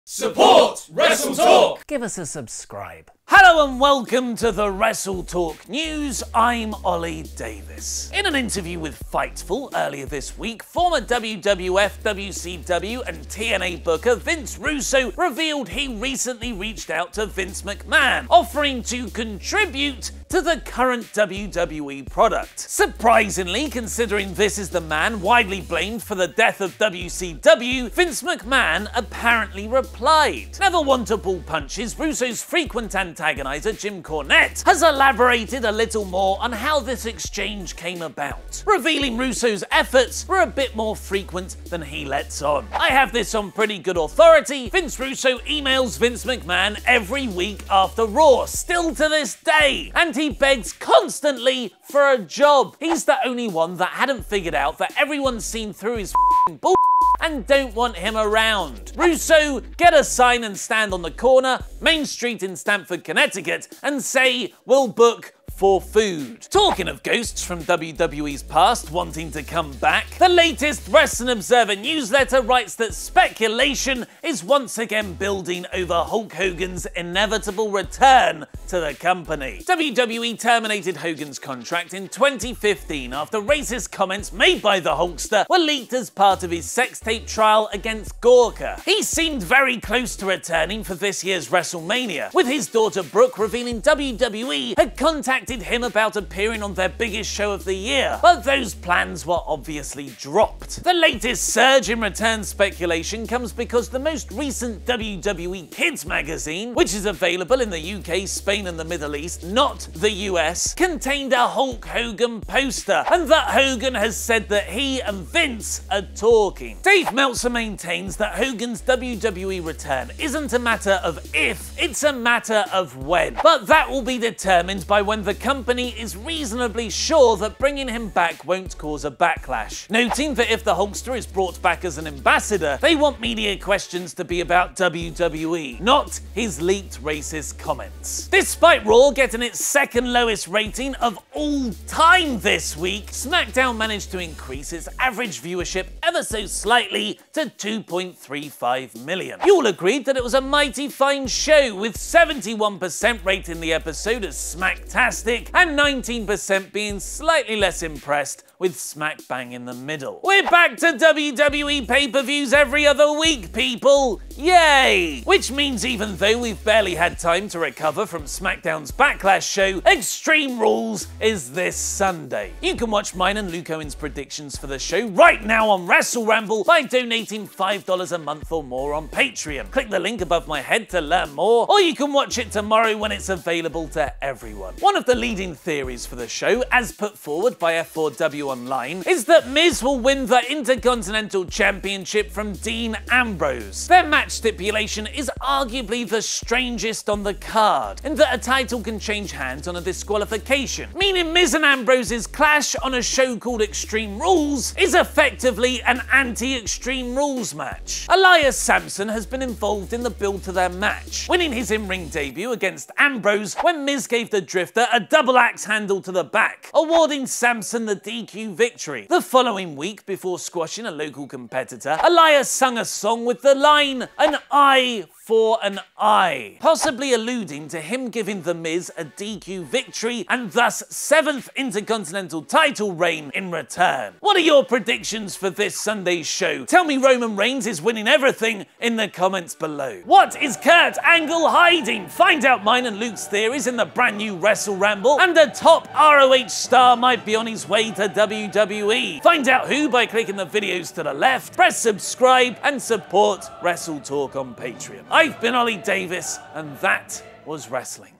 Support WrestleTalk! Give us a subscribe. Hello and welcome to the WrestleTalk News. I'm Ollie Davis. In an interview with Fightful earlier this week, former WWF, WCW and TNA booker Vince Russo revealed he recently reached out to Vince McMahon, offering to contribute to the current WWE product. Surprisingly, considering this is the man widely blamed for the death of WCW, Vince McMahon apparently replied. Never one to pull punches, Russo's frequent antagonizer Jim Cornette has elaborated a little more on how this exchange came about, revealing Russo's efforts were a bit more frequent than he lets on. I have this on pretty good authority. Vince Russo emails Vince McMahon every week after Raw, still to this day, and he begs constantly for a job. He's the only one that hadn't figured out that everyone's seen through his bull and don't want him around. Russo, get a sign and stand on the corner, Main Street in Stamford, Connecticut, and say, we'll book for food. Talking of ghosts from WWE's past wanting to come back, the latest Wrestling Observer newsletter writes that speculation is once again building over Hulk Hogan's inevitable return to the company. WWE terminated Hogan's contract in 2015 after racist comments made by the Hulkster were leaked as part of his sex tape trial against Gorka. He seemed very close to returning for this year's WrestleMania, with his daughter Brooke revealing WWE had contacted him about appearing on their biggest show of the year, but those plans were obviously dropped. The latest surge in return speculation comes because the most recent WWE Kids magazine, which is available in the UK, Spain and the Middle East, not the US, contained a Hulk Hogan poster, and that Hogan has said that he and Vince are talking. Dave Meltzer maintains that Hogan's WWE return isn't a matter of if, it's a matter of when, but that will be determined by when the company is reasonably sure that bringing him back won't cause a backlash, noting that if the Hulkster is brought back as an ambassador, they want media questions to be about WWE, not his leaked racist comments. Despite Raw getting its second lowest rating of all time this week, Smackdown managed to increase its average viewership ever so slightly to 2.35 million. You all agreed that it was a mighty fine show, with 71% rating the episode as smacktastic and 19% being slightly less impressed with smack bang in the middle. We're back to WWE pay-per-views every other week, people! Yay! Which means even though we've barely had time to recover from SmackDown's Backlash show, Extreme Rules is this Sunday. You can watch mine and Luke Owen's predictions for the show right now on Wrestle Ramble by donating $5 a month or more on Patreon. Click the link above my head to learn more, or you can watch it tomorrow when it's available to everyone. One of the leading theories for the show, as put forward by F4W Online, is that Miz will win the Intercontinental Championship from Dean Ambrose. Their match stipulation is arguably the strangest on the card, in that a title can change hands on a disqualification, meaning Miz and Ambrose's clash on a show called Extreme Rules is effectively an anti-Extreme Rules match. Elias Sampson has been involved in the build to their match, winning his in-ring debut against Ambrose when Miz gave the Drifter a double axe handle to the back, awarding Sampson the DQ victory. The following week, before squashing a local competitor, Elias sung a song with the line, "An eye for an eye," possibly alluding to him giving The Miz a DQ victory and thus 7th Intercontinental title reign in return. What are your predictions for this Sunday's show? Tell me Roman Reigns is winning everything in the comments below. What is Kurt Angle hiding? Find out mine and Luke's theories in the brand new Wrestle Ramble, and a top ROH star might be on his way to WWE. Find out who by clicking the videos to the left, press subscribe and support WrestleTalk on Patreon. I've been Ollie Davis, and that was wrestling.